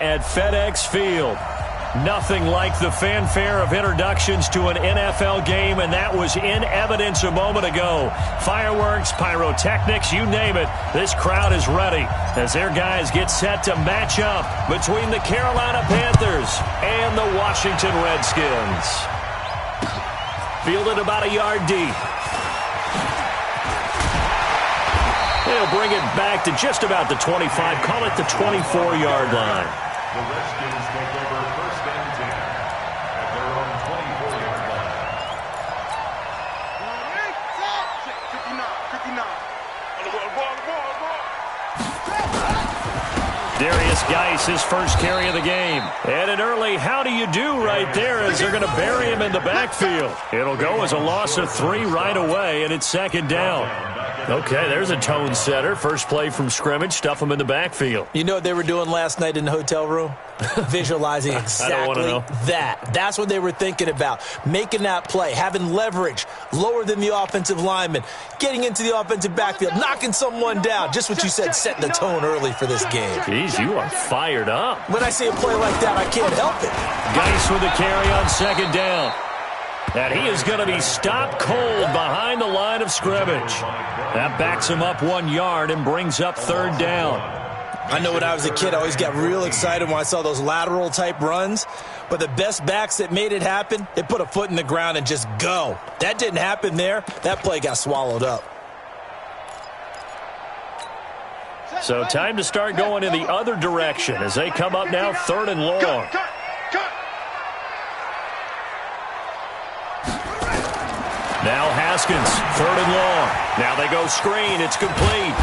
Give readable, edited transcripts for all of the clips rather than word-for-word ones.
at FedEx Field. Nothing like the fanfare of introductions to an NFL game, and that was in evidence a moment ago. Fireworks, pyrotechnics, you name it. This crowd is ready as their guys get set to match up between the Carolina Panthers and the Washington Redskins. Fielded about a yard deep. They'll bring it back to just about the 25. Call it the 24-yard line. The Redskins take over first and 10 at their own 24-yard line. 59. Darius Geis, his first carry of the game. And an early how do you do right there as they're going to bury him in the backfield. It'll go as a loss of 3 right away, and it's second down. Okay, there's a tone setter. First play from scrimmage, stuff them in the backfield. You know what they were doing last night in the hotel room? Visualizing exactly that. That's what they were thinking about. Making that play, having leverage, lower than the offensive lineman, getting into the offensive backfield, knocking someone down. Just what you said, setting the tone early for this game. Jeez, you are fired up. When I see a play like that, I can't help it. Geis with a carry on second down. And he is going to be stopped cold behind the line of scrimmage. That backs him up 1 yard and brings up third down. I know when I was a kid, I always got real excited when I saw those lateral-type runs. But the best backs that made it happen, they put a foot in the ground and just go. That didn't happen there. That play got swallowed up. So time to start going in the other direction as they come up now third and long. Now Haskins, third and long. Now they go screen. It's complete.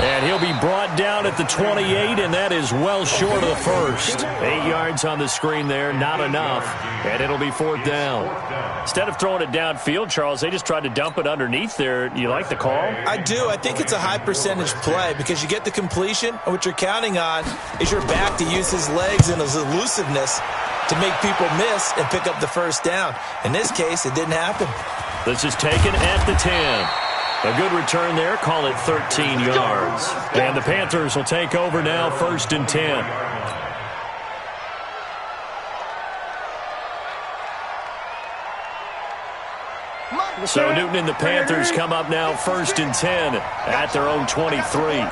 And he'll be brought down at the 28, and that is well short of the first. 8 yards on the screen there, not enough. And it'll be fourth down. Instead of throwing it downfield, Charles, they just tried to dump it underneath there. You like the call? I do. I think it's a high-percentage play because you get the completion, and what you're counting on is your back to use his legs and his elusiveness to make people miss and pick up the first down. In this case, it didn't happen. This is taken at the 10. A good return there. Call it 13 yards. And the Panthers will take over now, first and 10. So Newton and the Panthers come up now first and 10 at their own 23.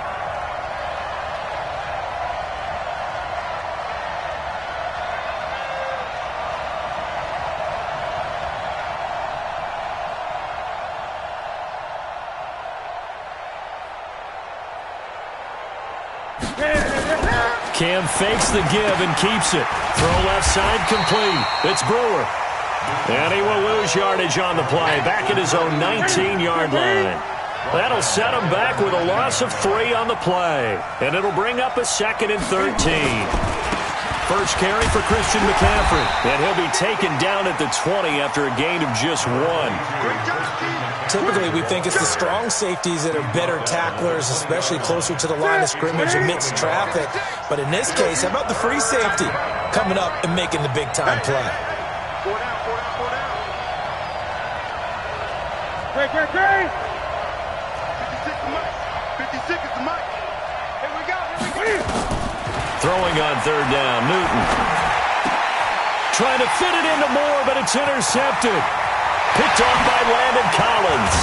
Cam fakes the give and keeps it. Throw left side complete. It's Brewer. And he will lose yardage on the play. Back at his own 19-yard line. That'll set him back with a loss of 3 on the play. And it'll bring up a second and 13. First carry for Christian McCaffrey. And he'll be taken down at the 20 after a gain of just 1. Typically, we think it's the strong safeties that are better tacklers, especially closer to the line of scrimmage amidst traffic. But in this case, how about the free safety coming up and making the big-time play? Great. 56 is the mic. Here we go. Throwing on third down, Newton. Trying to fit it into Moore, but it's intercepted. Picked off by Landon Collins.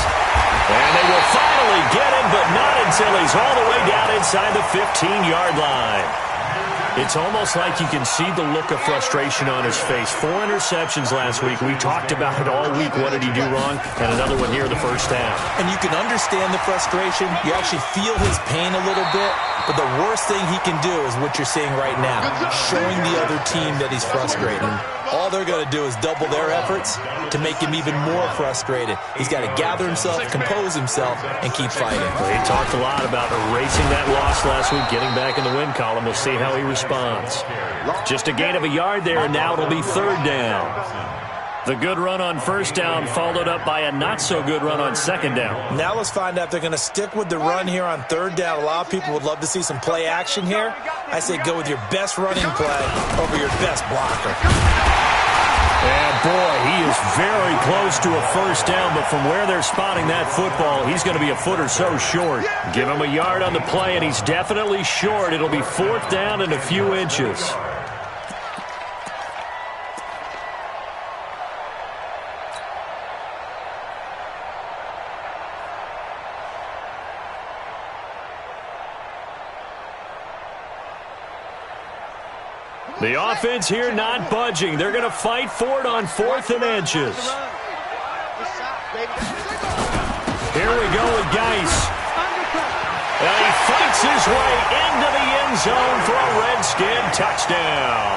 And they will finally get him, but not until he's all the way down inside the 15-yard line. It's almost like you can see the look of frustration on his face. 4 interceptions last week. We talked about it all week. What did he do wrong? And another one here in the first half. And you can understand the frustration. You actually feel his pain a little bit. But the worst thing he can do is what you're seeing right now, showing the other team that he's frustrated. All they're going to do is double their efforts to make him even more frustrated. He's got to gather himself, compose himself, and keep fighting. Well, he talked a lot about erasing that loss last week, getting back in the win column. We'll see how he responds. Just a gain of a yard there, and now it'll be third down. The good run on first down followed up by a not-so-good run on second down. Now let's find out if they're going to stick with the run here on third down. A lot of people would love to see some play action here. I say go with your best running play over your best blocker. And, boy, he is very close to a first down, but from where they're spotting that football, he's going to be a foot or so short. Give him a yard on the play, and he's definitely short. It'll be 4th down and a few inches. The offense here not budging. They're going to fight for it on 4th and inches. Here we go with Geis. And he fights his way into the end zone for a Redskin touchdown.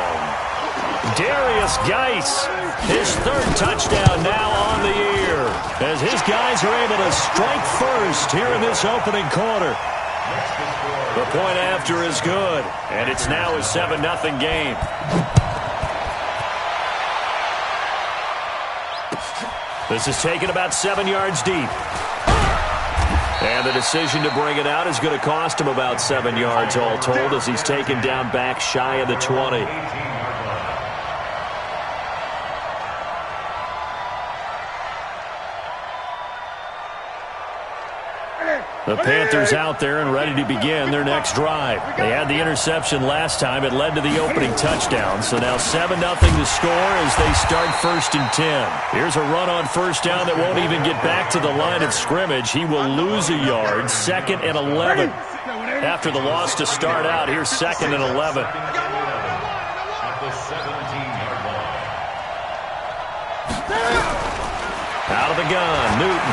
Darius Geis, his 3rd touchdown now on the year, as his guys are able to strike first here in this opening quarter. The point after is good, and it's now a 7-0 game. This is taken about 7 yards deep. And the decision to bring it out is going to cost him about 7 yards all told, as he's taken down back shy of the 20. The Panthers out there and ready to begin their next drive. They had the interception last time. It led to the opening touchdown. So now 7-0 to score as they start 1st and 10. Here's a run on first down that won't even get back to the line of scrimmage. He will lose a yard. 2nd and 11. After the loss to start out, here's 2nd and 11. Out of the gun, Newton.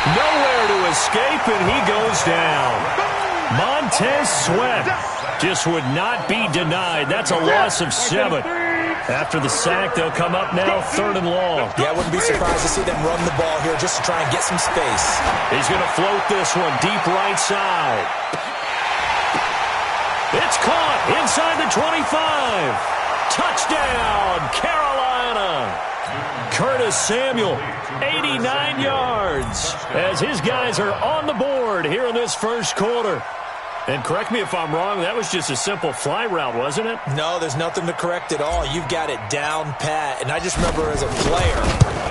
Nowhere to escape, and he goes down. Montez Sweat just would not be denied. That's a loss of 7. After the sack, they'll come up now 3rd and long. Yeah, I wouldn't be surprised to see them run the ball here just to try and get some space. He's going to float this one deep right side. It's caught inside the 25. Touchdown, Carolina. Curtis Samuel, 89 yards, as his guys are on the board here in this first quarter. And correct me if I'm wrong, that was just a simple fly route, wasn't it? No, there's nothing to correct at all. You've got it down pat. And I just remember as a player,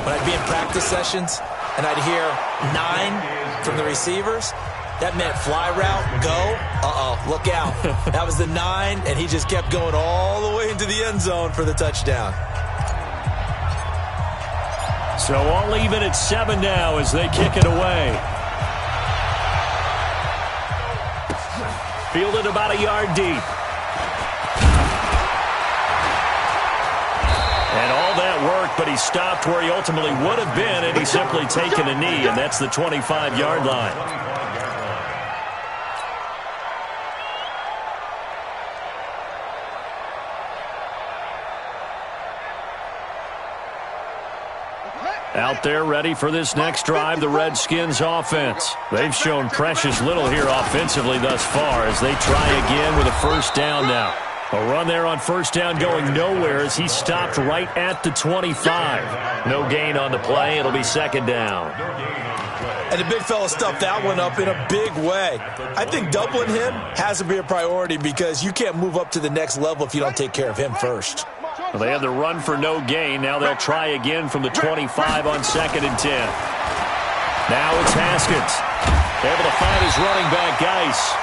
when I'd be in practice sessions and I'd hear 9 from the receivers, that meant fly route, go, look out. That was the 9, and he just kept going all the way into the end zone for the touchdown. So all even at 7 now as they kick it away. Fielded about a yard deep. And all that work, but he stopped where he ultimately would have been, and he's simply taken a knee, and that's the 25-yard line. Out there ready for this next drive, the Redskins offense. They've shown precious little here offensively thus far as they try again with a first down now. A run there on first down going nowhere as he stopped right at the 25. No gain on the play. It'll be 2nd down. And the big fella stuffed that one up in a big way. I think doubling him has to be a priority because you can't move up to the next level if you don't take care of him first. Well, they had the run for no gain. Now they'll try again from the 25 on 2nd and 10. Now it's Haskins. Able to find his running back, Geis.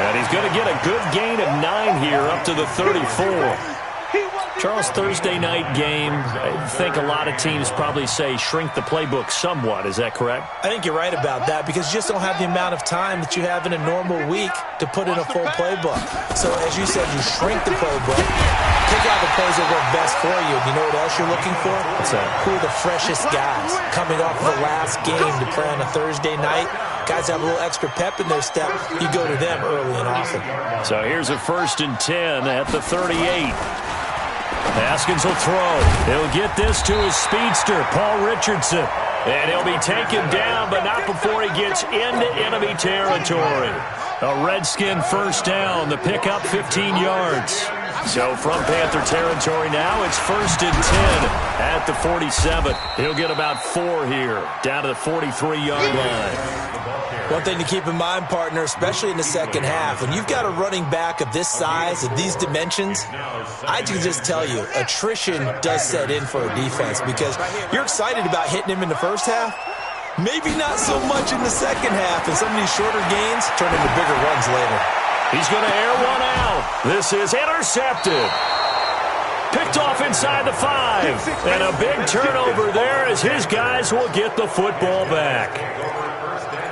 And he's going to get a good gain of 9 here up to the 34. Charles, Thursday night game, I think a lot of teams probably say shrink the playbook somewhat. Is that correct? I think you're right about that because you just don't have the amount of time that you have in a normal week to put in a full playbook. So as you said, you shrink the playbook, pick out the plays that work best for you. You know what else you're looking for? What's that? Who are the freshest guys coming off of the last game to play on a Thursday night? Guys have a little extra pep in their step. You go to them early and often. So here's a 1st and 10 at the 38. Haskins will throw. He'll get this to his speedster, Paul Richardson. And he'll be taken down, but not before he gets into enemy territory. A Redskin first down. The pickup 15 yards. So from Panther territory now, it's 1st and 10 at the 47. He'll get about 4 here, down to the 43-yard line. One thing to keep in mind, partner, especially in the second half, when you've got a running back of this size, of these dimensions, I can just tell you, attrition does set in for a defense because you're excited about hitting him in the first half. Maybe not so much in the second half, and some of these shorter gains turn into bigger runs later. He's going to air one out. This is intercepted. Picked off inside the 5. And a big turnover there as his guys will get the football back.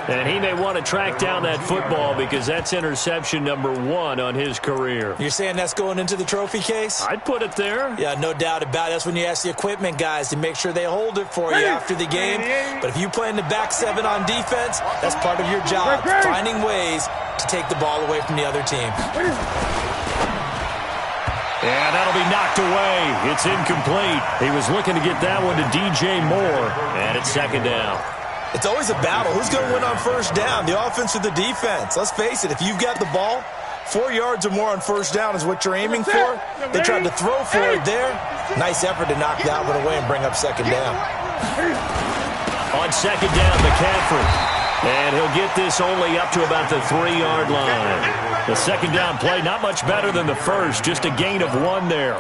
And he may want to track down that football because that's interception number 1 on his career. You're saying that's going into the trophy case? I'd put it there. Yeah, no doubt about it. That's when you ask the equipment guys to make sure they hold it for you after the game. But if you play in the back 7 on defense, that's part of your job, finding ways to take the ball away from the other team. And that'll be knocked away. It's incomplete. He was looking to get that one to DJ Moore, and it's 2nd down. It's always a battle. Who's going to win on 1st down, the offense or the defense? Let's face it, if you've got the ball, 4 yards or more on 1st down is what you're aiming for. They tried to throw for it there. Nice effort to knock that one away and bring up 2nd down. On 2nd down, McCaffrey. And he'll get this only up to about the 3-yard line. The 2nd down play, not much better than the first, just a gain of 1 there.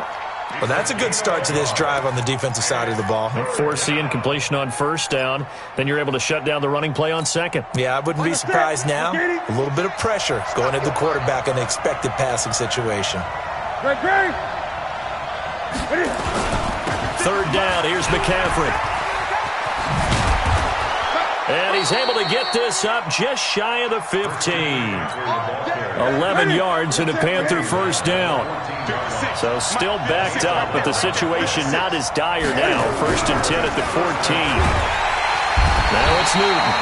Well, that's a good start to this drive on the defensive side of the ball. Force the incompletion on 1st down. Then you're able to shut down the running play on 2nd. Yeah, I wouldn't be surprised now. A little bit of pressure going at the quarterback in an expected passing situation. 3rd down, here's McCaffrey. And he's able to get this up just shy of the 15. 11 yards and a Panther 1st down. So still backed up, but the situation not as dire now. 1st and 10 at the 14. Now it's Newton.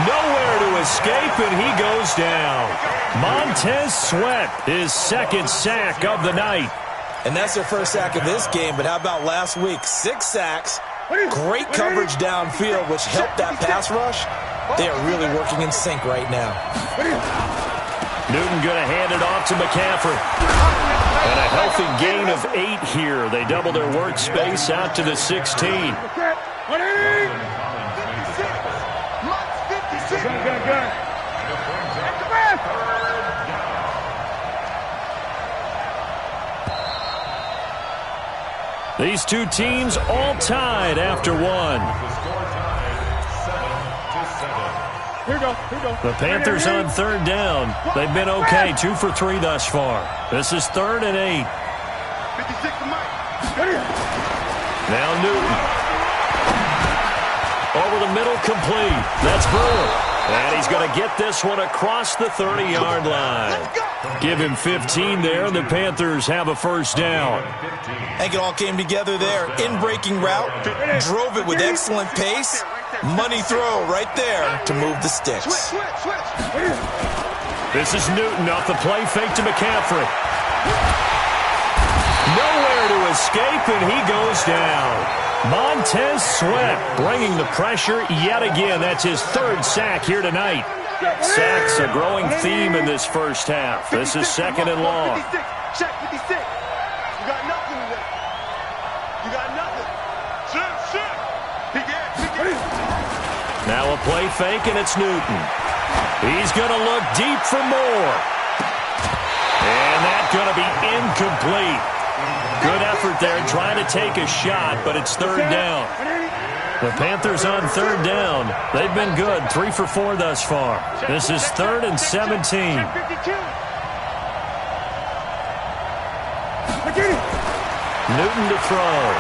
Nowhere to escape, and he goes down. Montez Sweat, his 2nd sack of the night. And that's their 1st sack of this game, but how about last week? 6 sacks. Great coverage downfield, which helped that pass rush. They are really working in sync right now. Newton going to hand it off to McCaffrey. And a healthy gain of 8 here. They double their workspace out to the 16. These two teams all tied after 1. The Panthers on 3rd down. They've been okay, 2 for 3 thus far. This is 3rd and 8. Now Newton. Over the middle, complete. That's Brewer. And he's going to get this one across the 30-yard line. Give him 15 there, and the Panthers have a 1st down. I think it all came together there. In-breaking route, drove it with excellent pace. Money throw right there to move the sticks. This is Newton off the play fake to McCaffrey. Nowhere to escape, and he goes down. Montez Sweat bringing the pressure yet again. That's his 3rd sack here tonight. Sacks a growing theme in this 1st half. This is 2nd and long. Check 56. You got nothing today. You got nothing. Shoot. Now a play fake, and it's Newton. He's going to look deep for more. And that's going to be incomplete. Good effort there trying to take a shot, but it's 3rd down. The Panthers on 3rd down. They've been good, 3 for 4 thus far. This is 3rd and 17. Newton to throw.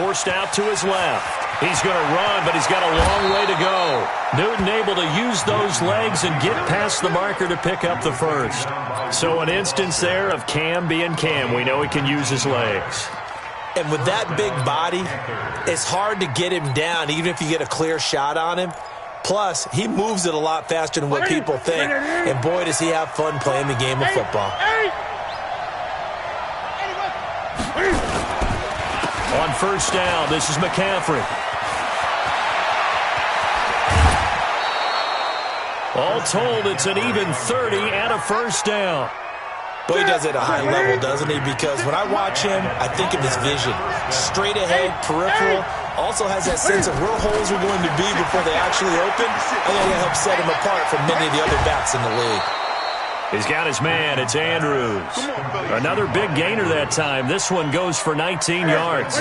Forced out to his left. He's going to run, but he's got a long way to go. Newton able to use those legs and get past the marker to pick up the 1st. So an instance there of Cam being Cam. We know he can use his legs. And with that big body, it's hard to get him down, even if you get a clear shot on him. Plus, he moves it a lot faster than what people think. And boy, does he have fun playing the game of football. On 1st down, this is McCaffrey. All told, it's an even 30 and a 1st down. Well, he does it at a high level, doesn't he? Because when I watch him, I think of his vision. Straight ahead, peripheral. Also has that sense of where holes are going to be before they actually open. I think that helps set him apart from many of the other backs in the league. He's got his man. It's Andrews. Another big gainer that time. This one goes for 19 yards.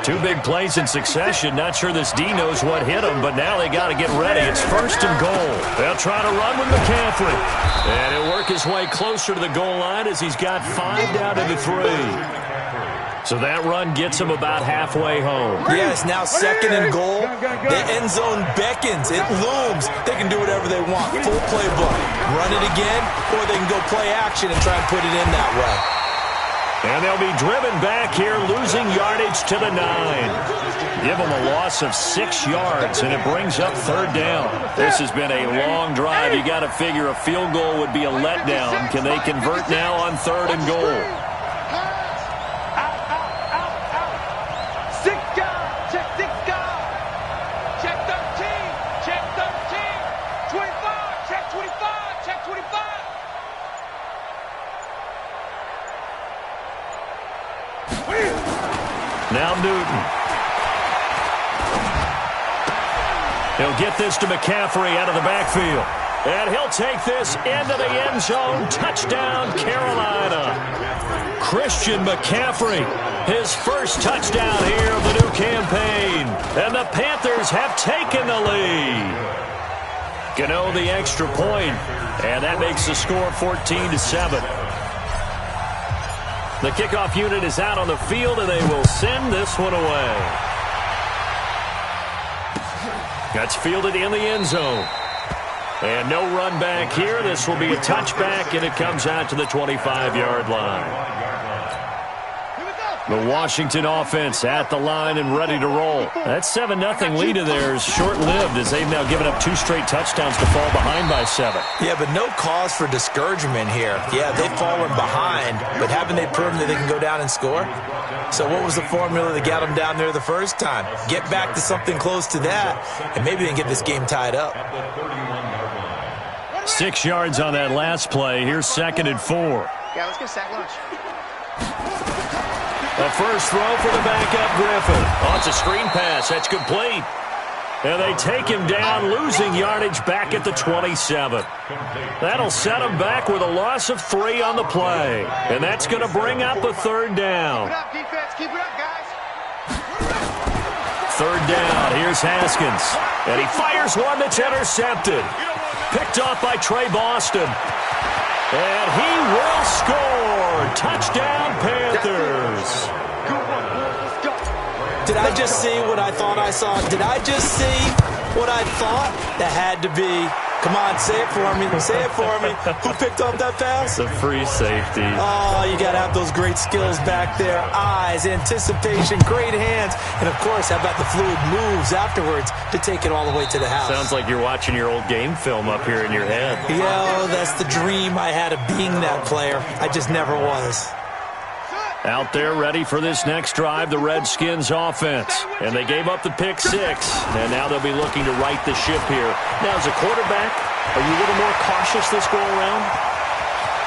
2 big plays in succession. Not sure this D knows what hit him, but now they got to get ready. It's 1st and goal. They'll try to run with McCaffrey. And he'll work his way closer to the goal line as he's got 5 down to the 3. So that run gets him about halfway home. Yeah, it's now 2nd and goal. The end zone beckons. It looms. They can do whatever they want. Full playbook. Run it again, or they can go play action and try and put it in that way. And they'll be driven back here, losing yardage to the 9. Give them a loss of 6 yards, and it brings up 3rd down. This has been a long drive. You got to figure a field goal would be a letdown. Can they convert now on 3rd and goal? Now Newton. He'll get this to McCaffrey out of the backfield. And he'll take this into the end zone. Touchdown, Carolina. Christian McCaffrey, his first touchdown here of the new campaign. And the Panthers have taken the lead. Gano the extra point, and that makes the score 14-7. The kickoff unit is out on the field, and they will send this one away. That's fielded in the end zone. And no run back here. This will be a touchback, and it comes out to the 25-yard line. The Washington offense at the line and ready to roll. That 7-0 lead of theirs short-lived as they've now given up 2 straight touchdowns to fall behind by 7. Yeah, but no cause for discouragement here. Yeah, they've fallen behind, but haven't they proven that they can go down and score? So what was the formula that got them down there the first time? Get back to something close to that, and maybe they can get this game tied up. 6 yards on that last play. Here's 2nd and 4. Yeah, let's get sack lunch. A first throw for the backup Griffin. Oh, it's a screen pass. That's complete. And they take him down, losing yardage back at the 27. That'll set him back with a loss of 3 on the play. And that's going to bring up a 3rd down. Keep it up, defense. Keep it up, guys. 3rd down. Here's Haskins. And he fires one that's intercepted. Picked off by Trey Boston. And he will score. Touchdown, Panthers. Did I just see what I thought I saw? Did I just see what I thought? That had to be. Come on, say it for me. Say it for me. Who picked up that pass? The free safety. Oh, you got to have those great skills back there. Eyes, anticipation, great hands. And, of course, how about the fluid moves afterwards to take it all the way to the house? Sounds like you're watching your old game film up here in your head. Yeah, that's the dream I had of being that player. I just never was. Out there ready for this next drive, the Redskins offense. And they gave up the pick 6, and now they'll be looking to right the ship here. Now, as a quarterback, are you a little more cautious this go-around?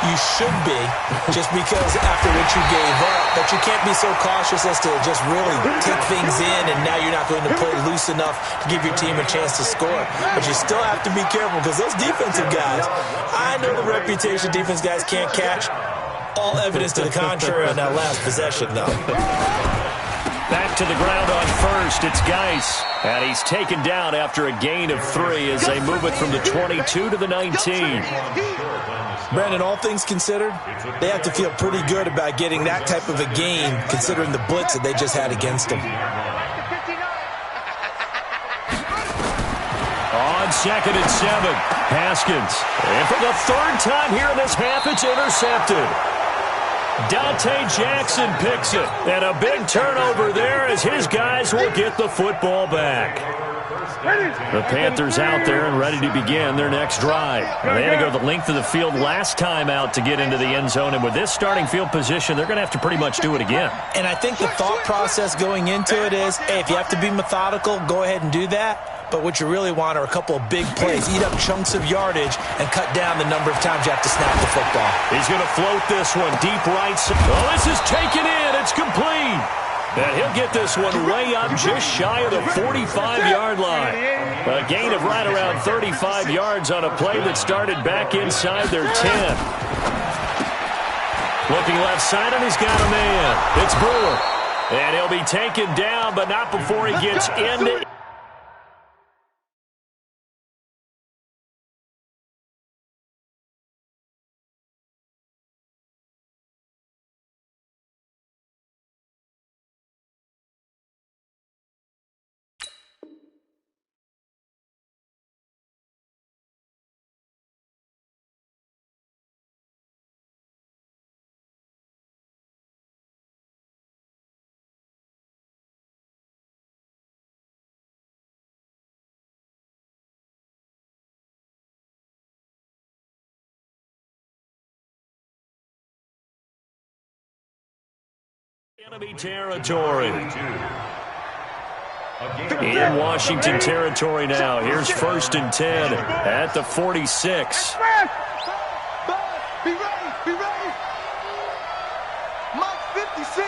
You should be, just because after what you gave up, but you can't be so cautious as to just really take things in, and now you're not going to play loose enough to give your team a chance to score. But you still have to be careful, because those defensive guys, I know the reputation defense guys can't catch. All evidence to the contrary on that last possession, though. Back to the ground on first. It's Geis. And he's taken down after a gain of 3 as they move it from the 22 to the 19. Brandon, all things considered, they have to feel pretty good about getting that type of a gain, considering the blitz that they just had against them. On 2nd and 7, Haskins. And for the 3rd time here in this half, it's intercepted. Dante Jackson picks it. And a big turnover there as his guys will get the football back. The Panthers out there and ready to begin their next drive. They had to go the length of the field last time out to get into the end zone. And with this starting field position, they're going to have to pretty much do it again. And I think the thought process going into it is, hey, if you have to be methodical, go ahead and do that. But what you really want are a couple of big plays, eat up chunks of yardage, and cut down the number of times you have to snap the football. He's going to float this one deep right. Oh, this is taken in. It's complete. And he'll get this one way up just shy of the 45-yard line. A gain of right around 35 yards on a play that started back inside their 10. Looking left side, and he's got a man. It's Brewer. And he'll be taken down, but not before he gets into... Enemy territory. In Washington territory now. Here's 1st and 10 at the 46. Be ready, be ready. Mike 56.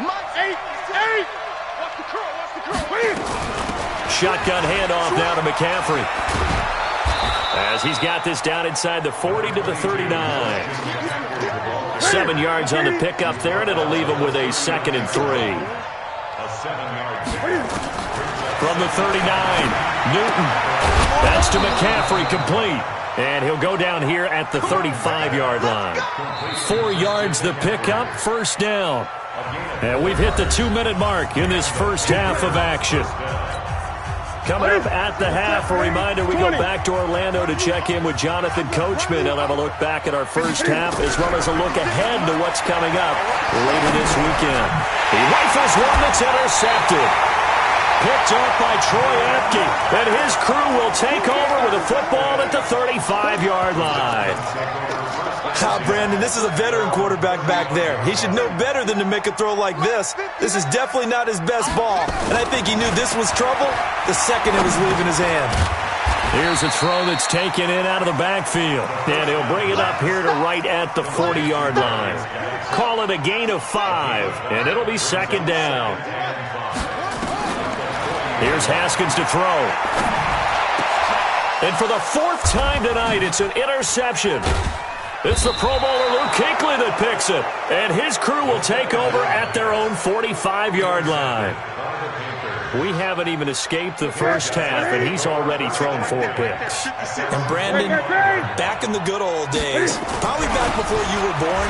Mike 8. Watch the curl. Shotgun handoff now to McCaffrey. As he's got this down inside the 40 to the 39. 7 yards on the pickup there, and it'll leave him with a 2nd and 3. From the 39, Newton. That's to McCaffrey, complete. And he'll go down here at the 35-yard line. 4 yards the pickup, 1st down. And we've hit the 2-minute mark in this first half of action. Coming up at the half, a reminder, we go back to Orlando to check in with Jonathan Coachman. He'll have a look back at our first half, as well as a look ahead to what's coming up later this weekend. He rifles one that's intercepted. Picked off by Troy Apke, and his crew will take over with a football at the 35-yard line. Brandon, this is a veteran quarterback back there. He should know better than to make a throw like this. This is definitely not his best ball, and I think he knew this was trouble the second it was leaving his hand. Here's a throw that's taken in out of the backfield, and he'll bring it up here to right at the 40-yard line. Call it a gain of 5, and it'll be 2nd down. Here's Haskins to throw. And for the 4th time tonight, it's an interception. It's the Pro Bowler Luke Kuechly that picks it. And his crew will take over at their own 45-yard line. We haven't even escaped the first half, and he's already thrown 4 picks. And Brandon, back in the good old days, probably back before you were born,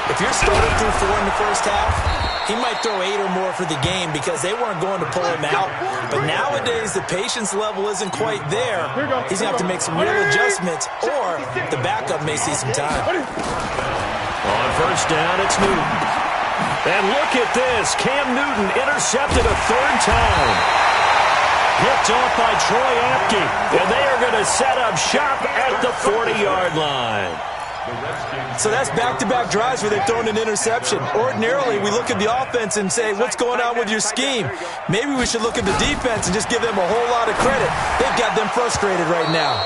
if you're starting through 4 in the first half, he might throw 8 or more for the game because they weren't going to pull him out. But nowadays, the patience level isn't quite there. He's going to have to make some real adjustments, or the backup may see some time. On 1st down, it's Newton. And look at this. Cam Newton intercepted a 3rd time. Picked off by Troy Apke. And they are going to set up shop at the 40-yard line. So that's back-to-back drives where they've thrown an interception. Ordinarily, we look at the offense and say, what's going on with your scheme? Maybe we should look at the defense and just give them a whole lot of credit. They've got them frustrated right now.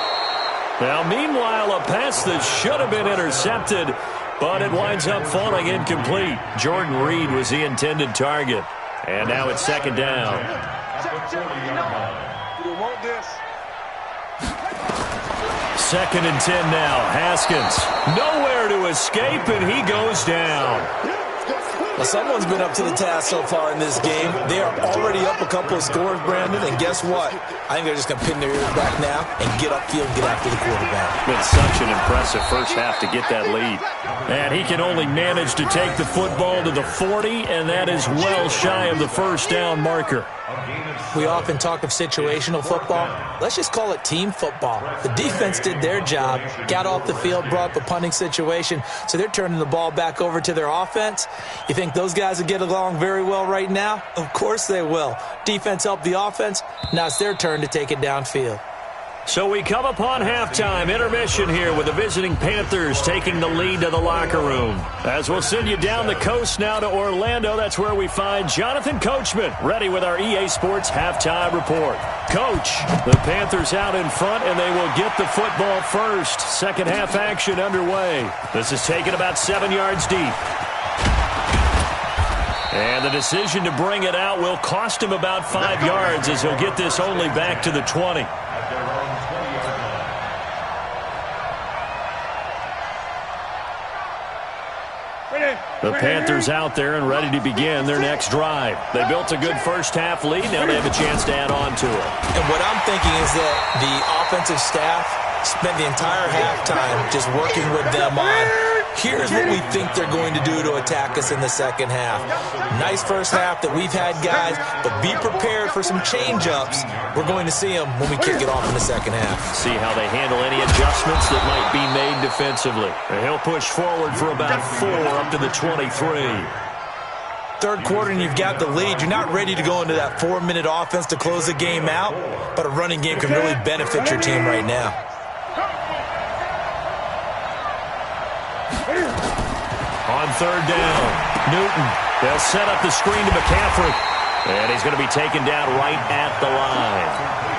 Now, meanwhile, a pass that should have been intercepted, but it winds up falling incomplete. Jordan Reed was the intended target. And now it's 2nd down. You want this. 2nd and 10 now. Haskins nowhere to escape, and he goes down. Well, someone's been up to the task so far in this game. They are already up a couple of scores, Brandon, and guess what? I think they're just going to pin their ears back now and get upfield and get after the quarterback. Been such an impressive first half to get that lead. And he can only manage to take the football to the 40, and that is well shy of the 1st down marker. We often talk of situational football. Let's just call it team football. The defense did their job, got off the field, brought up a punting situation, so they're turning the ball back over to their offense. You think those guys will get along very well right now? Of course they will. Defense helped the offense. Now it's their turn to take it downfield. So we come upon halftime, intermission here with the visiting Panthers taking the lead to the locker room. As we'll send you down the coast now to Orlando, that's where we find Jonathan Coachman, ready with our EA Sports halftime report. Coach, the Panthers out in front, and they will get the football first. Second half action underway. This is taken about 7 yards deep. And the decision to bring it out will cost him about 5 yards as he'll get this only back to the 20. The Panthers out there and ready to begin their next drive. They built a good first-half lead. Now they have a chance to add on to it. And what I'm thinking is that the offensive staff spent the entire halftime just working with them on, here's what we think they're going to do to attack us in the second half. Nice first half that we've had, guys, but be prepared for some change-ups. We're going to see them when we kick it off in the second half. See how they handle any adjustments that might be made defensively. And he'll push forward for about 4 up to the 23. Third quarter and you've got the lead. You're not ready to go into that 4-minute offense to close the game out, but a running game can really benefit your team right now. On third down, Newton. They'll set up the screen to McCaffrey. And he's going to be taken down right at the line.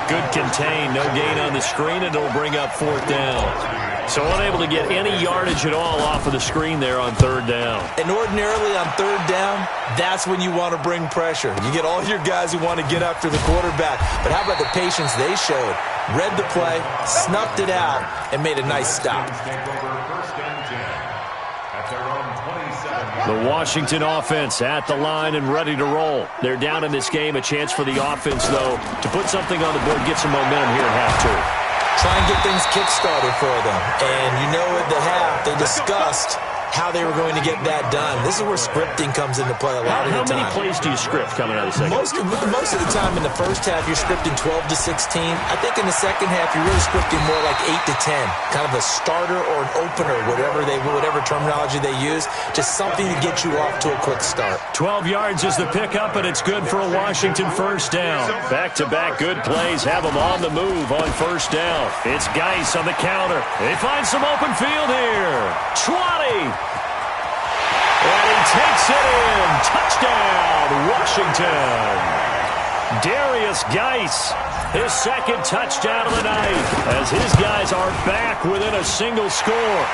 Good contain, no gain on the screen, and it'll bring up fourth down. So unable to get any yardage at all off of the screen there on third down. And ordinarily on third down, that's when you want to bring pressure. You get all your guys who want to get after the quarterback. But how about the patience they showed? Read the play, snuffed it out, and made a nice stop. The Washington offense at the line and ready to roll. They're down in this game. A chance for the offense, though, to put something on the board, get some momentum here at half two. Try and get things kick-started for them. And you know at the half, they discussed how they were going to get that done. This is where scripting comes into play a lot of the time. How many plays do you script coming out of the second? Most of the time in the first half, you're scripting 12 to 16. I think in the second half, you're really scripting more like 8 to 10. Kind of a starter or an opener, whatever terminology they use. Just something to get you off to a quick start. 12 yards is the pickup, and it's good for a Washington first down. Back-to-back good plays have them on the move on first down. It's Geis on the counter. They find some open field here. 20. And he takes it in. Touchdown, Washington. Darius Geis, his second touchdown of the night, as his guys are back within a single score.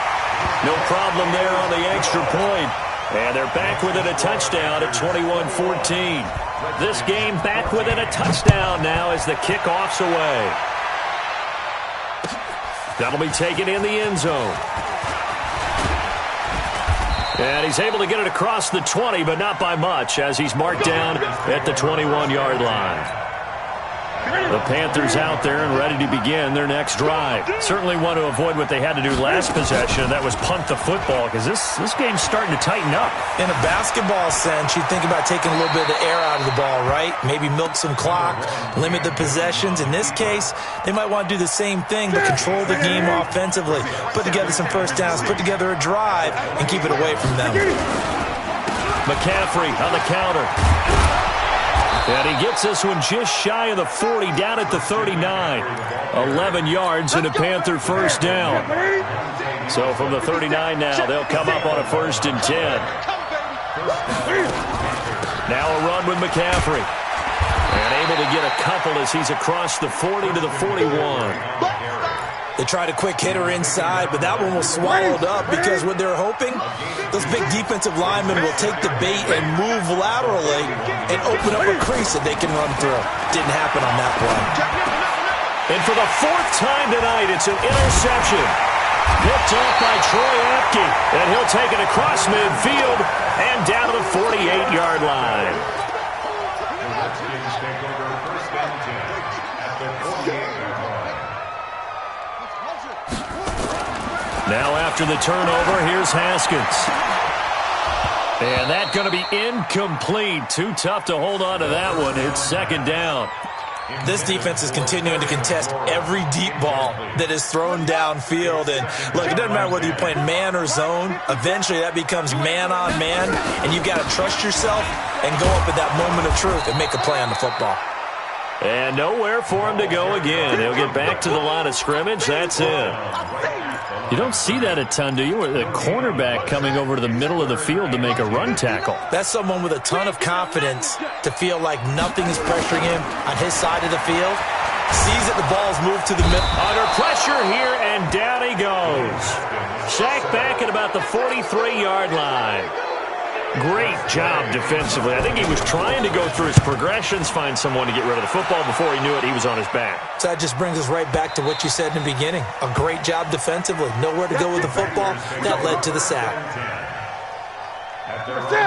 No problem there on the extra point. And they're back within a touchdown at 21-14. This game back within a touchdown now as the kickoff's away. That'll be taken in the end zone. And he's able to get it across the 20, but not by much, as he's marked down at the 21-yard line. The Panthers out there and ready to begin their next drive. Certainly want to avoid what they had to do last possession, and that was punt the football, because this game's starting to tighten up. In a basketball sense, you think about taking a little bit of the air out of the ball, right? Maybe milk some clock, limit the possessions. In this case, they might want to do the same thing, but control the game offensively. Put together some first downs, put together a drive, and keep it away from them. McCaffrey on the counter. And he gets this one just shy of the 40, down at the 39. 11 yards and a Panther first down. So from the 39 now, they'll come up on a 1st and 10. Now a run with McCaffrey. And able to get a couple as he's across the 40 to the 41. They tried a quick hitter inside, but that one was swallowed up because what they're hoping, those big defensive linemen will take the bait and move laterally and open up a crease that they can run through. Didn't happen on that play. And for the 4th time tonight, it's an interception. Picked off by Troy Apke, and he'll take it across midfield and down to the 48-yard line. Now after the turnover, here's Haskins. And that's going to be incomplete. Too tough to hold on to that one. It's 2nd down. This defense is continuing to contest every deep ball that is thrown downfield. And look, it doesn't matter whether you're playing man or zone. Eventually that becomes man on man. And you've got to trust yourself and go up at that moment of truth and make a play on the football. And nowhere for him to go again. He'll get back to the line of scrimmage. That's it. You don't see that a ton, do you? The cornerback coming over to the middle of the field to make a run tackle. That's someone with a ton of confidence to feel like nothing is pressuring him on his side of the field. Sees that the ball's moved to the middle. Under pressure here, and down he goes. Sacked back at about the 43-yard line. Great job defensively. I think he was trying to go through his progressions, find someone to get rid of the football. Before he knew it, he was on his back. So that just brings us right back to what you said in the beginning. A great job defensively. Nowhere to go with the football. That led to the sack.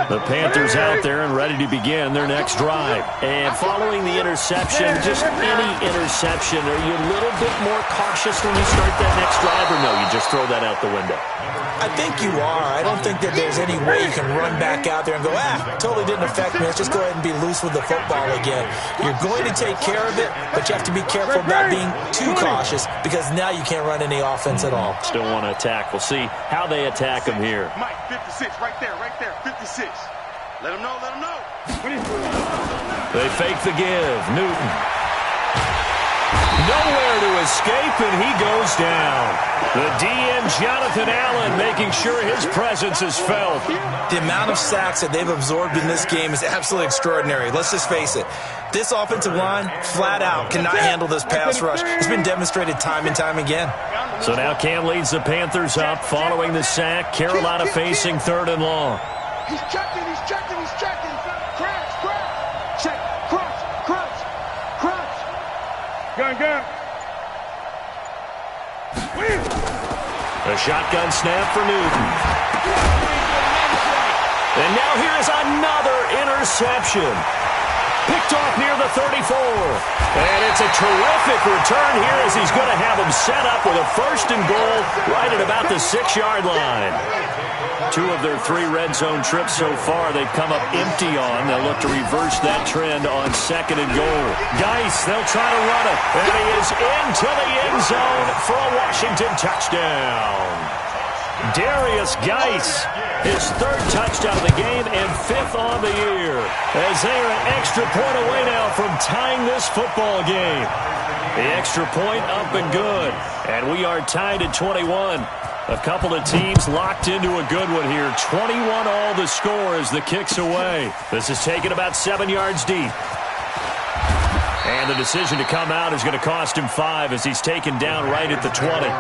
The Panthers out there and ready to begin their next drive. And following the interception, just any interception, are you a little bit more cautious when you start that next drive, or no, you just throw that out the window? I think you are. I don't think that there's any way you can run back out there and go, totally didn't affect me. Let's just go ahead and be loose with the football again. You're going to take care of it, but you have to be careful about being too cautious because now you can't run any offense at all. Still want to attack. We'll see how they attack him here. Mike, 56, right there, 56. Let him know, let him know. They fake the give. Newton. Nowhere to escape, and he goes down. The DM, Jonathan Allen, making sure his presence is felt. The amount of sacks that they've absorbed in this game is absolutely extraordinary. Let's just face it. This offensive line, flat out, cannot handle this pass rush. It's been demonstrated time and time again. So now Cam leads the Panthers up following the sack. Carolina facing 3rd and long. He's checking, he's checking, he's checking. Crouch, crouch. Check, crouch, crouch, crouch. Gun. A shotgun snap for Newton. And now here is another interception. Picked off near the 34. And it's a terrific return here as he's going to have him set up with a 1st and goal right at about the 6-yard line. 2 of their 3 red zone trips so far they've come up empty on. They'll look to reverse that trend on 2nd and goal. Geis, they'll try to run it. And he is into the end zone for a Washington touchdown. Darius Geis, his 3rd touchdown of the game and 5th on the year. As they are an extra point away now from tying this football game. The extra point up and good. And we are tied at 21. A couple of teams locked into a good one here. 21 all the score as the kick's away. This is taken about 7 yards deep. And the decision to come out is going to cost him 5 as he's taken down right at the 20.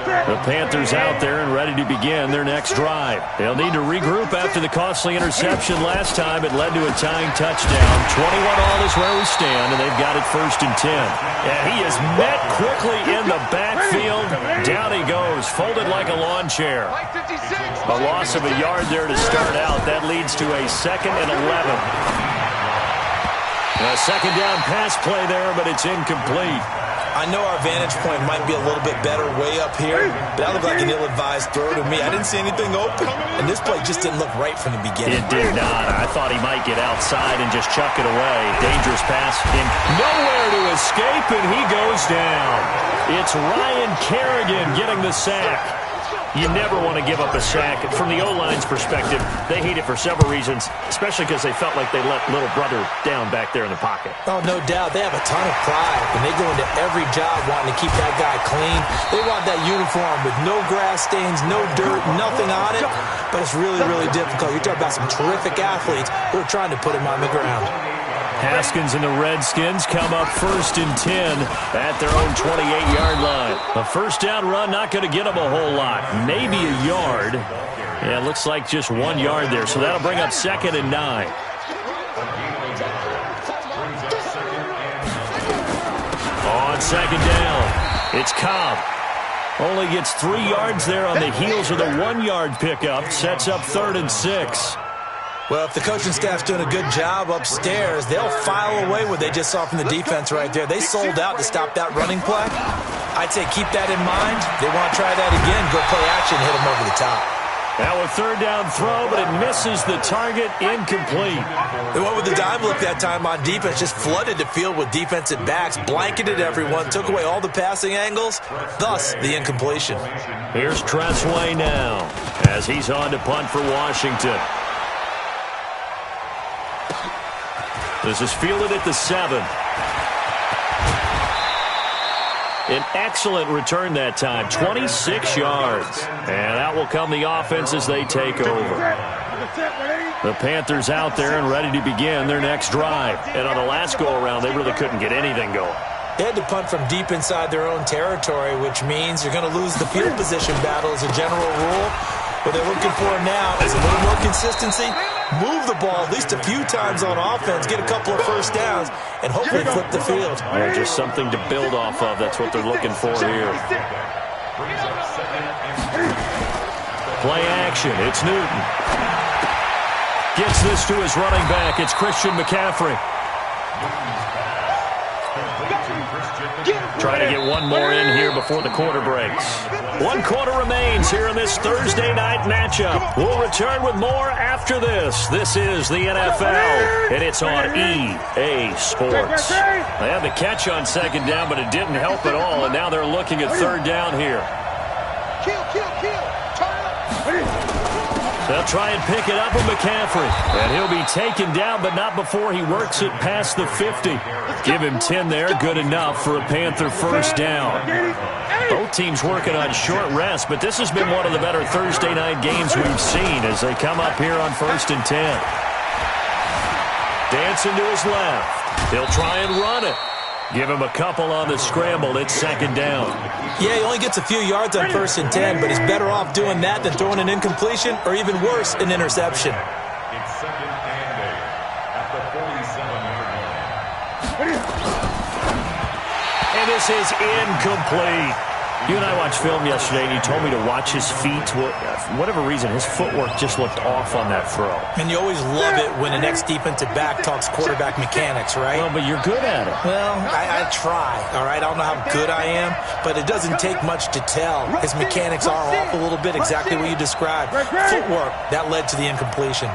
The Panthers out there and ready to begin their next drive. They'll need to regroup after the costly interception last time. It led to a tying touchdown. 21 all is where we stand, and they've got it 1st and 10. And he is met quickly in the backfield. Down he goes, folded like a lawn chair. A loss of a yard there to start out. That leads to a 2nd and 11. A 2nd down pass play there, but it's incomplete. I know our vantage point might be a little bit better way up here, but that looked like an ill-advised throw to me. I didn't see anything open, and this play just didn't look right from the beginning. It did not. I thought he might get outside and just chuck it away. Dangerous pass. And nowhere to escape, and he goes down. It's Ryan Kerrigan getting the sack. You never want to give up a sack. From the O-line's perspective, they hate it for several reasons, especially because they felt like they let little brother down back there in the pocket. Oh, no doubt. They have a ton of pride, and they go into every job wanting to keep that guy clean. They want that uniform with no grass stains, no dirt, nothing on it, but it's really, really difficult. You're talking about some terrific athletes who are trying to put him on the ground. Haskins and the Redskins come up 1st and 10 at their own 28-yard line. A 1st down run not going to get them a whole lot. Maybe a yard. Yeah, it looks like just 1 yard there. So that'll bring up 2nd and 9. On 2nd down, it's Cobb. Only gets 3 yards there on the heels of the 1-yard pickup. Sets up 3rd and 6. Well, if the coaching staff's doing a good job upstairs, they'll file away what they just saw from the defense right there. They sold out to stop that running play. I'd say keep that in mind. They want to try that again, go play action, hit them over the top. Now a 3rd down throw, but it misses the target, incomplete. They went with the dime look that time on defense, just flooded the field with defensive backs, blanketed everyone, took away all the passing angles, thus the incompletion. Here's Tressway now as he's on to punt for Washington. This is fielded at the 7. An excellent return that time, 26 yards. And out will come the offense as they take over. The Panthers out there and ready to begin their next drive. And on the last go-around, they really couldn't get anything going. They had to punt from deep inside their own territory, which means you're going to lose the field position battle as a general rule. What they're looking for now is a little more consistency, move the ball at least a few times on offense, get a couple of first downs, and hopefully flip the field. Well, just something to build off of. That's what they're looking for here. Play action. It's Newton. Gets this to his running back. It's Christian McCaffrey. Trying to get one more in here before the quarter breaks. 1 quarter remains here in this Thursday night matchup. We'll return with more after this. This is the NFL, and it's on EA Sports. They had the catch on second down, but it didn't help at all, and now they're looking at third down here. They'll try and pick it up with McCaffrey. And he'll be taken down, but not before he works it past the 50. Give him 10 there. Good enough for a Panther first down. Both teams working on short rest, but this has been one of the better Thursday night games we've seen as they come up here on 1st and 10. Dancing to his left. He'll try and run it. Give him a couple on the scramble. It's second down. Yeah, he only gets a few yards on 1st and 10, but he's better off doing that than throwing an incompletion or even worse, an interception. It's second and 8 at the 47-yard line. And this is incomplete. You and I watched film yesterday, and you told me to watch his feet. For whatever reason, his footwork just looked off on that throw. And you always love it when the next defensive back talks quarterback mechanics, right? Well, but you're good at it. Well, I try, all right? I don't know how good I am, but it doesn't take much to tell. His mechanics are off a little bit, exactly what you described. Footwork, that led to the incompletion.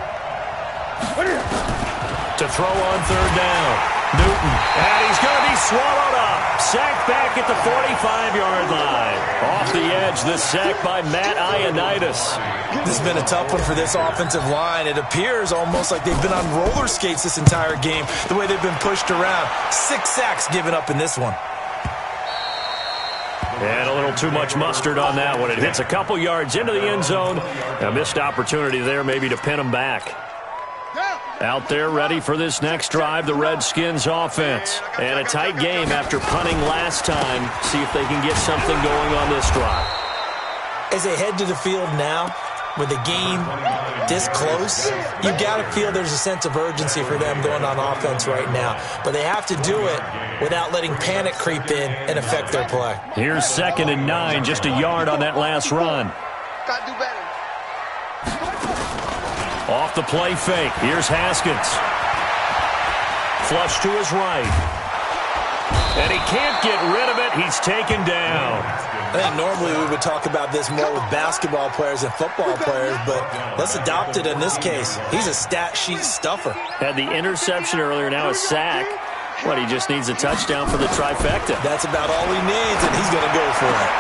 To throw on third down. Newton, and he's going to be swallowed up. Sacked back at the 45-yard line. Off the edge, the sack by Matt Ioannidis. This has been a tough one for this offensive line. It appears almost like they've been on roller skates this entire game, the way they've been pushed around. 6 sacks given up in this one. And a little too much mustard on that one. It hits a couple yards into the end zone. A missed opportunity there maybe to pin them back. Out there ready for this next drive, the Redskins offense. And a tight game after punting last time. See if they can get something going on this drive. As they head to the field now, with the game this close, you got to feel there's a sense of urgency for them going on offense right now. But they have to do it without letting panic creep in and affect their play. Here's 2nd and 9, just a yard on that last run. Gotta do better. Off the play fake. Here's Haskins. Flush to his right. And he can't get rid of it. He's taken down. I think normally we would talk about this more with basketball players and football players, but let's adopt it in this case. He's a stat sheet stuffer. Had the interception earlier, now a sack. What, he just needs a touchdown for the trifecta. That's about all he needs, and he's going to go for it.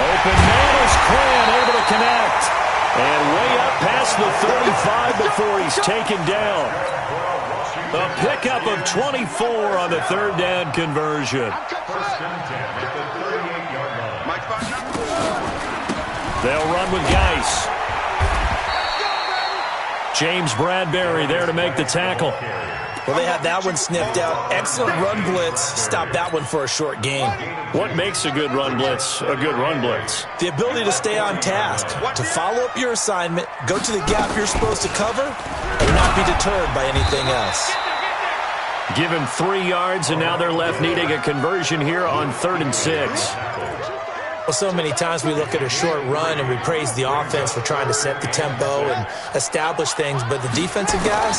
Open man is Cran, able to connect. And way up past the 35 before he's taken down. A pickup of 24 on the third down conversion. They'll run with Geis. James Bradbury there to make the tackle. Well, they had that one sniffed out. Excellent run blitz. Stopped that one for a short gain. What makes a good run blitz a good run blitz? The ability to stay on task, to follow up your assignment, go to the gap you're supposed to cover, and not be deterred by anything else. Give him 3 yards, and now they're left needing a conversion here on 3rd and 6. Well, so many times we look at a short run and we praise the offense for trying to set the tempo and establish things, but the defensive guys,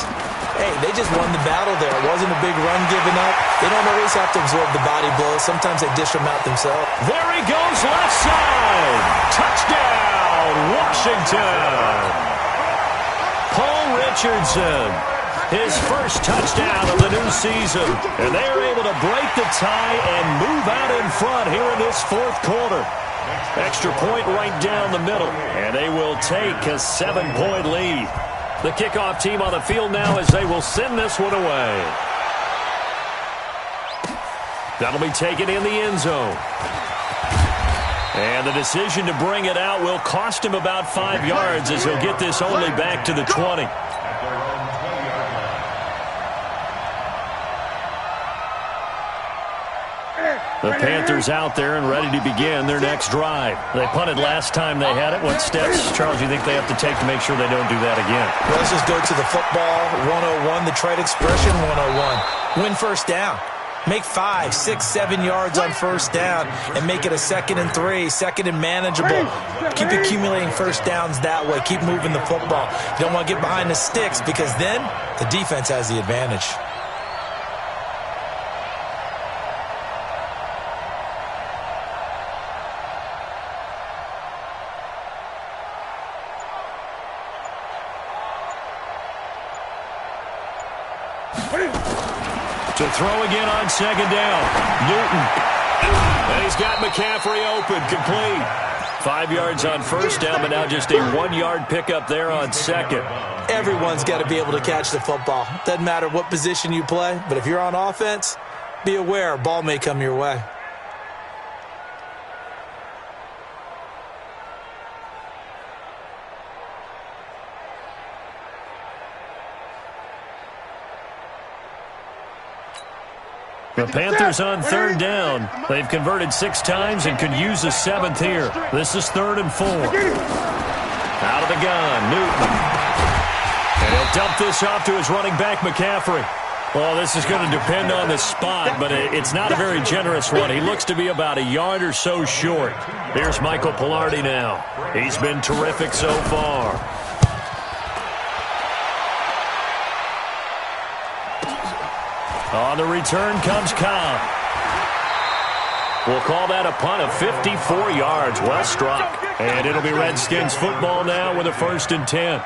hey, they just won the battle there. It wasn't a big run given up. They don't always have to absorb the body blows. Sometimes they dish them out themselves. There he goes, left side. Touchdown, Washington. Paul Richardson, his first touchdown of the new season. And they are able to break the tie and move out in front here in this 4th quarter. Extra point right down the middle. And they will take a 7-point lead. The kickoff team on the field now as they will send this one away. That'll be taken in the end zone. And the decision to bring it out will cost him about 5 yards as he'll get this only back to the 20. The Panthers out there and ready to begin their next drive. They punted last time they had it. What steps, Charles, do you think they have to take to make sure they don't do that again? Well, let's just go to the football 101, the trade expression 101. Win first down. Make 5, 6, 7 yards on first down and make it a 2nd and 3, 2nd and manageable. Keep accumulating first downs that way. Keep moving the football. You don't want to get behind the sticks because then the defense has the advantage. To throw again on 2nd down. Newton. And he's got McCaffrey open, complete. 5 yards on first down, but now just a 1-yard pickup there on 2nd. Everyone's got to be able to catch the football. Doesn't matter what position you play, but if you're on offense, be aware, a ball may come your way. The Panthers on 3rd down. They've converted 6 times and could use a 7th here. This is 3rd and 4. Out of the gun, Newton. And he'll dump this off to his running back, McCaffrey. Well, this is going to depend on the spot, but it's not a very generous one. He looks to be about a yard or so short. Here's Michael Pilardi now. He's been terrific so far. On the return comes Cobb. We'll call that a punt of 54 yards. Well struck. And it'll be Redskins football now with a 1st and 10.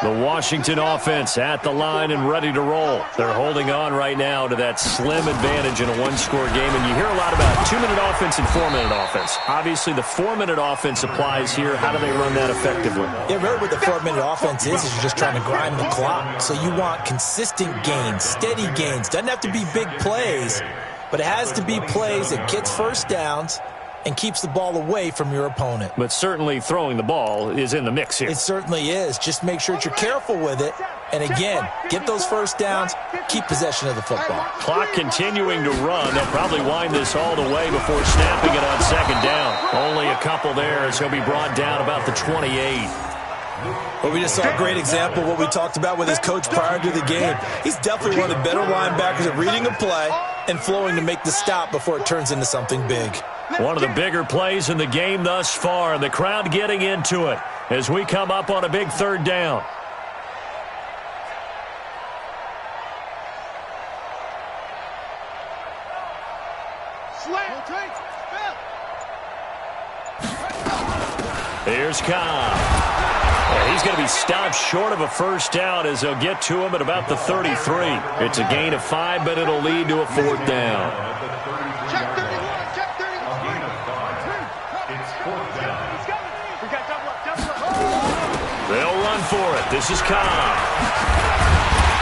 The Washington offense at the line and ready to roll. They're holding on right now to that slim advantage in a one-score game. And you hear a lot about 2-minute offense and 4-minute offense. Obviously, the 4-minute offense applies here. How do they run that effectively? Yeah, really what the 4-minute offense is you're just trying to grind the clock. So you want consistent gains, steady gains. Doesn't have to be big plays, but it has to be plays that gets first downs and keeps the ball away from your opponent. But certainly throwing the ball is in the mix here. It certainly is. Just make sure that you're careful with it. And again, get those first downs, keep possession of the football. Clock continuing to run. They'll probably wind this all the way before snapping it on 2nd down. Only a couple there as he'll be brought down about the 28. Well, we just saw a great example of what we talked about with his coach prior to the game. He's definitely one of the better linebackers at reading a play and flowing to make the stop before it turns into something big. One of the bigger plays in the game thus far. The crowd getting into it as we come up on a big 3rd down. Here's Cobb. And he's going to be stopped short of a first down as they'll get to him at about the 33. It's a gain of 5, but it'll lead to a 4th down. They'll run for it. This is Cobb.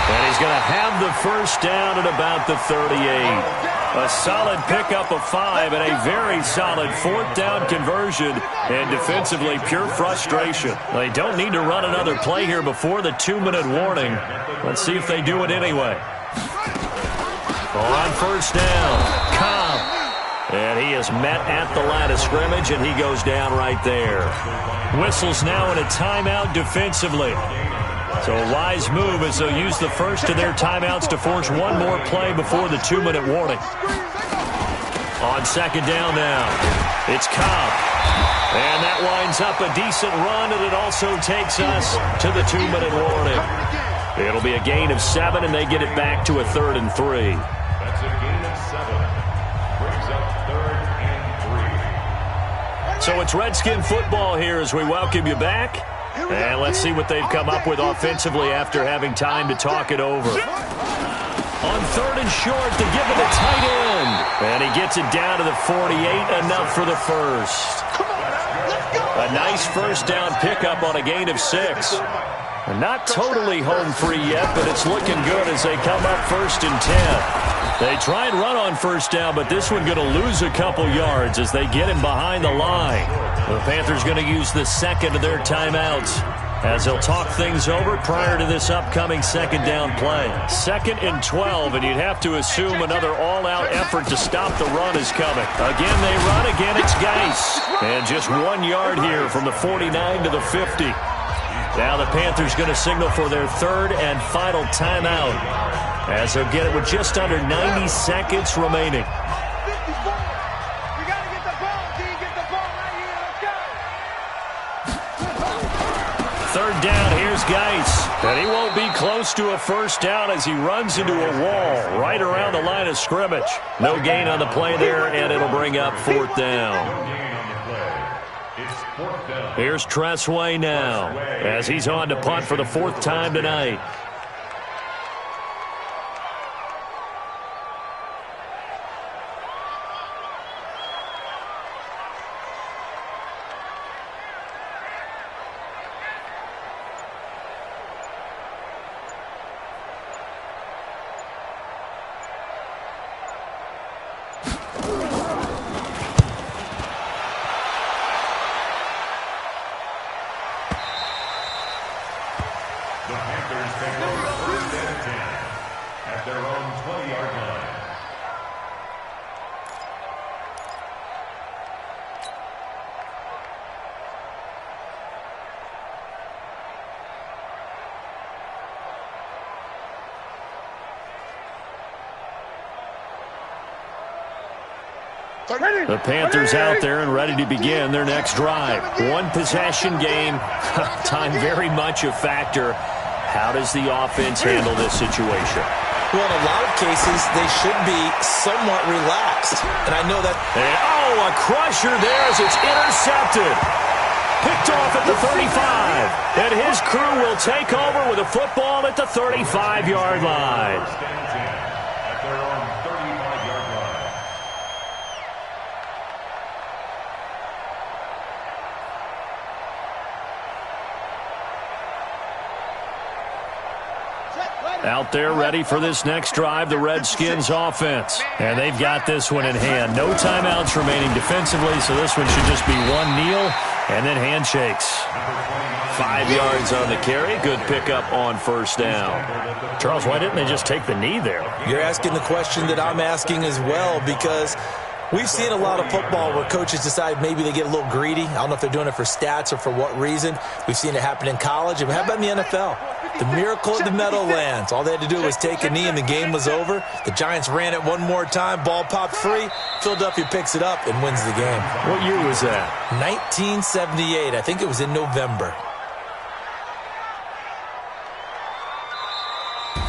And he's going to have the first down at about the 38. A solid pickup of 5 and a very solid 4th down conversion. And defensively, pure frustration. They don't need to run another play here before the 2-minute warning. Let's see if they do it anyway. On first down, Cobb. And he is met at the line of scrimmage, and he goes down right there. Whistles now in a timeout defensively. So a wise move as they'll use the first of their timeouts to force one more play before the 2-minute warning. On 2nd down now, it's Cobb. And that winds up a decent run, and it also takes us to the 2-minute warning. It'll be a gain of 7, and they get it back to a 3rd and 3. That's a gain of 7. Brings up 3rd and 3. So it's Redskin football here as we welcome you back. And let's see what they've come up with offensively after having time to talk it over. On 3rd and short to give it a tight end. And he gets it down to the 48, enough for the first. A nice first down pickup on a gain of 6. Not totally home free yet, but it's looking good as they come up 1st and 10. They try and run on first down, but this one going to lose a couple yards as they get him behind the line. The Panthers going to use the second of their timeouts as they'll talk things over prior to this upcoming second down play. 2nd and 12, and you'd have to assume another all-out effort to stop the run is coming. Again, they run. Again, it's Geis. And just 1 yard here from the 49 to the 50. Now the Panthers going to signal for their 3rd and final timeout as they'll get it with just under 90 seconds remaining. 54. We got to get the ball. D, get the ball right here. Let's go. 3rd down, here's Geis. And he won't be close to a first down as he runs into a wall right around the line of scrimmage. No gain on the play there, and it'll bring up 4th down. Here's Tressway now as he's on to punt for the 4th time tonight. The Panthers out there and ready to begin their next drive. One possession game. Time very much a factor. How does the offense handle this situation? Well, in a lot of cases, they should be somewhat relaxed. And I know that... a crusher there as it's intercepted. Picked off at the 35. And his crew will take over with a football at the 35-yard line. Out there ready for this next drive, the Redskins offense. And they've got this one in hand. No timeouts remaining defensively, so this one should just be one kneel and then handshakes. 5 yards on the carry. Good pickup on first down. Charles, why didn't they just take the knee there? You're asking the question that I'm asking as well, because we've seen a lot of football where coaches decide maybe they get a little greedy. I don't know if they're doing it for stats or for what reason. We've seen it happen in college. And how about in the NFL? The miracle of the Meadowlands. All they had to do was take a knee and the game was over. The Giants ran it one more time. Ball popped free. Philadelphia picks it up and wins the game. What year was that? 1978. I think it was in November.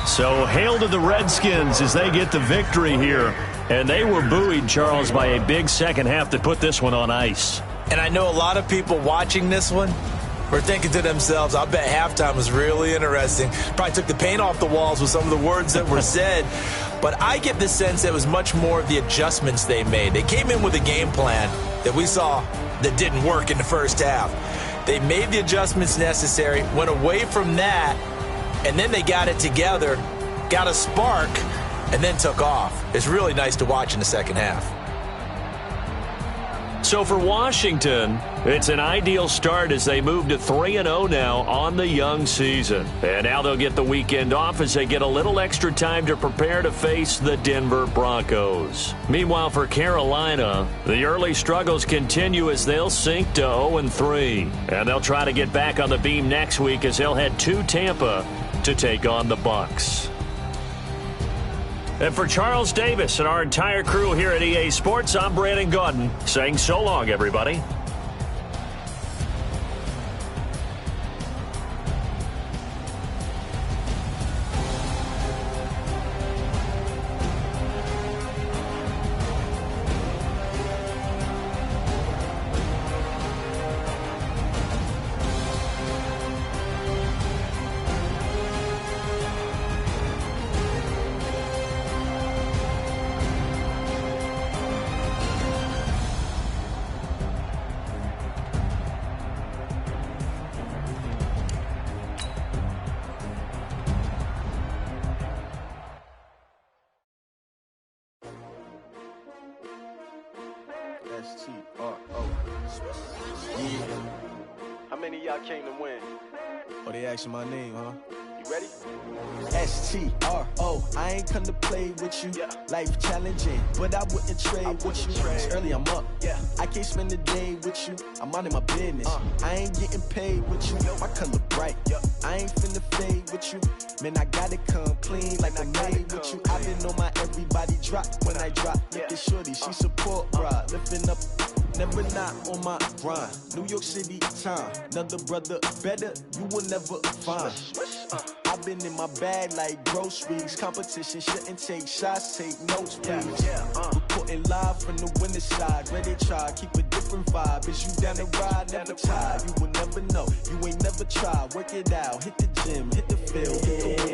So hail to the Redskins as they get the victory here. And they were buoyed, Charles, by a big second half that put this one on ice. And I know a lot of people watching this one were thinking to themselves, I bet halftime was really interesting. Probably took the paint off the walls with some of the words that were said. But I get the sense it was much more of the adjustments they made. They came in with a game plan that we saw that didn't work in the first half. They made the adjustments necessary, went away from that, and then they got it together, got a spark, and then took off. It's really nice to watch in the second half. So for Washington, it's an ideal start as they move to 3-0 now on the young season. And now they'll get the weekend off as they get a little extra time to prepare to face the Denver Broncos. Meanwhile, for Carolina, the early struggles continue as they'll sink to 0-3. And they'll try to get back on the beam next week as they'll head to Tampa to take on the Bucs. And for Charles Davis and our entire crew here at EA Sports, I'm Brandon Gaudin saying so long, everybody. S-T-R-O. Yeah. How many of y'all came to win? Oh, they asking my name, huh? You ready? S-T-R-O. I ain't come to play with you. Yeah. Life challenging, but I wouldn't trade with you. It's early, I'm up. Yeah. I can't spend the day with you. I'm minding my business. I ain't getting paid with you. My color bright. I ain't finna fade with you. Man, I gotta come clean like I made with you. I been on my everybody drop when I drop. Look at shorty, she support bra. Lifting up, never not on my grind. New York City time, another brother better, you will never find. I've been in my bag like groceries. Competition shouldn't take shots, take notes, please. Reporting live from the winter side. Ready to try, keep a different vibe. Is you down the ride, never tired. You will never know, you ain't never tried. Work it out, hit the gym, hit the field.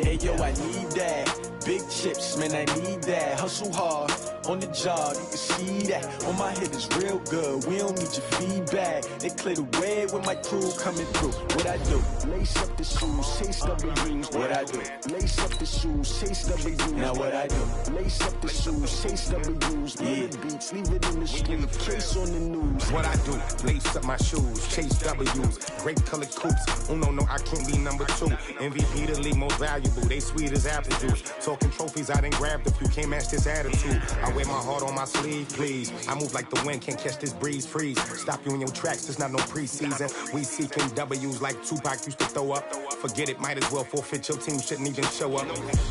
Hey yo, I need that. Big chips, man, I need that. Hustle hard, on the job, you can see that. On my head is real good, we don't need your feedback. They clear the way with my crew coming through. What I do? Lace up the shoes, chase W's. What I do? Lace up the shoes, chase W's. Now what I do? Lace up the shoes, chase W's. Yeah, beats, leave it in the street, case on the news. What I do? Lace up my shoes, chase W's. Grape colored coops. Oh no, I can't be number 2. MVP the league most valuable. They sweet as apple juice. Talking trophies, I done grabbed a few. Can't match this attitude. I wear my heart on my sleeve, please. I move like the wind, can't catch this breeze, freeze. Stop you in your tracks, there's not no preseason. We seeking W's like Tupac used to throw up. Forget it, might as well forfeit. Your team shouldn't even show up.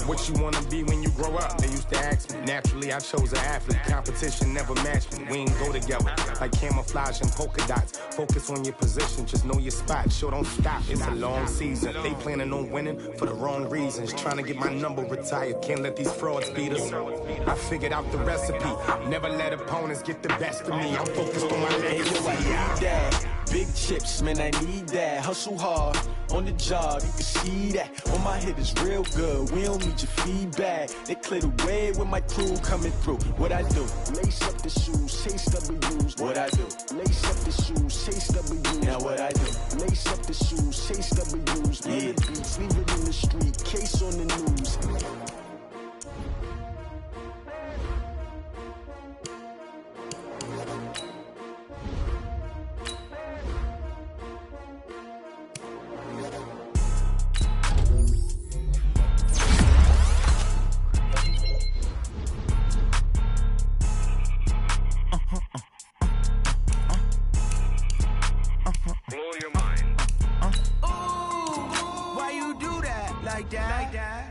What you wanna be when you grow up? They used to ask me. Naturally, I chose an athlete. Competition never matched me. We ain't go together like camouflage and polka dots. Focus on your position, just know your spot. Sure, don't stop. It's a long season. They planning on winning for the wrong reasons. Trying to get my number retired. Can't let these frauds beat us. I figured out the recipe. Never let opponents get the best of me. I'm focused on my legacy. I need that. Big chips, man, I need that. Hustle hard, on the job, you can see that. On my head is real good, we don't need your feedback. They clear the way with my crew coming through. What I do? Lace up the shoes, chase W's. What I do? Lace up the shoes, chase W's. Now what I do? Lace up the shoes, chase W's. Yeah, beats, leave it in the street, case on the news.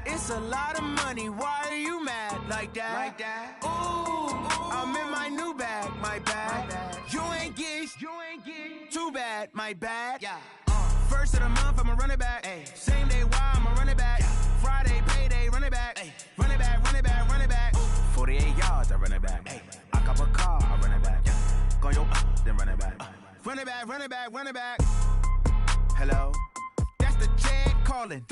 It's a lot of money, why are you mad like that? Ooh, I'm in my new bag, my bad. You ain't get too bad, my bad. Yeah. First of the month, I'ma run it back. Ay. Same day, why I'ma run it back. Yeah. Friday, payday, run it back. Ay. Run it back, run it back, run it back. Ooh. 48 yards, I run it back. Ay. I cop a car, I run it back. Yeah. Go yo, then run it back. Run it back, run it back, run it back. Hello? That's the check calling.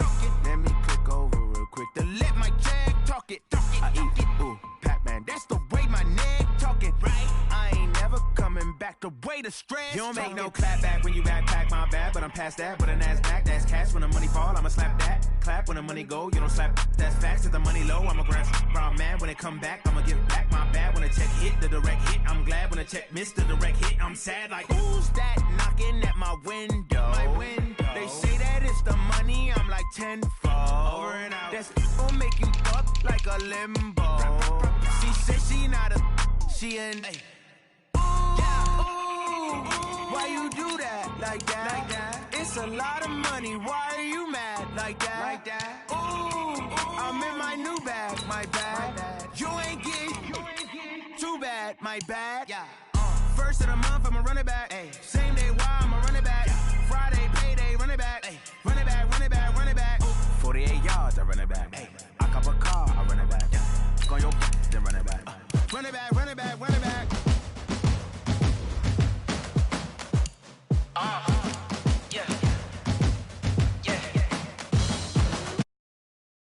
Let me click over real quick to let my check talk it. I eat it, ooh, Pac-Man. That's the way my neck talking, right? I ain't never coming back the way the stress. You don't make no clap back when you backpack my bad, but I'm past that. But a NASDAQ, that's cash. When the money fall, I'ma slap that. Clap when the money go, you don't slap. That's facts. If the money low, I'ma grab. I'm mad when it come back, I'ma give back my bad. When the check hit, the direct hit. I'm glad when the check missed the direct hit. I'm sad like who's that knocking at my window? My window. They say that it's the money, I'm like tenfold. Over and out. That's gon' make you fuck like a limbo. She said she not a, she an. Ooh, why you do that like that? It's a lot of money, why are you mad like that? Ooh, I'm in my new bag, my bad. You ain't get too bad, my bad. Yeah. First of the month, I'ma run it back. Ay. Same day, why I'ma run it back. Friday, payday, run it back. Ay. Run it back, run it back, run it back. Ooh. 48 yards, I run it back. Ay. I cop a car, I run it back. Go yo, then run it back. Run it back,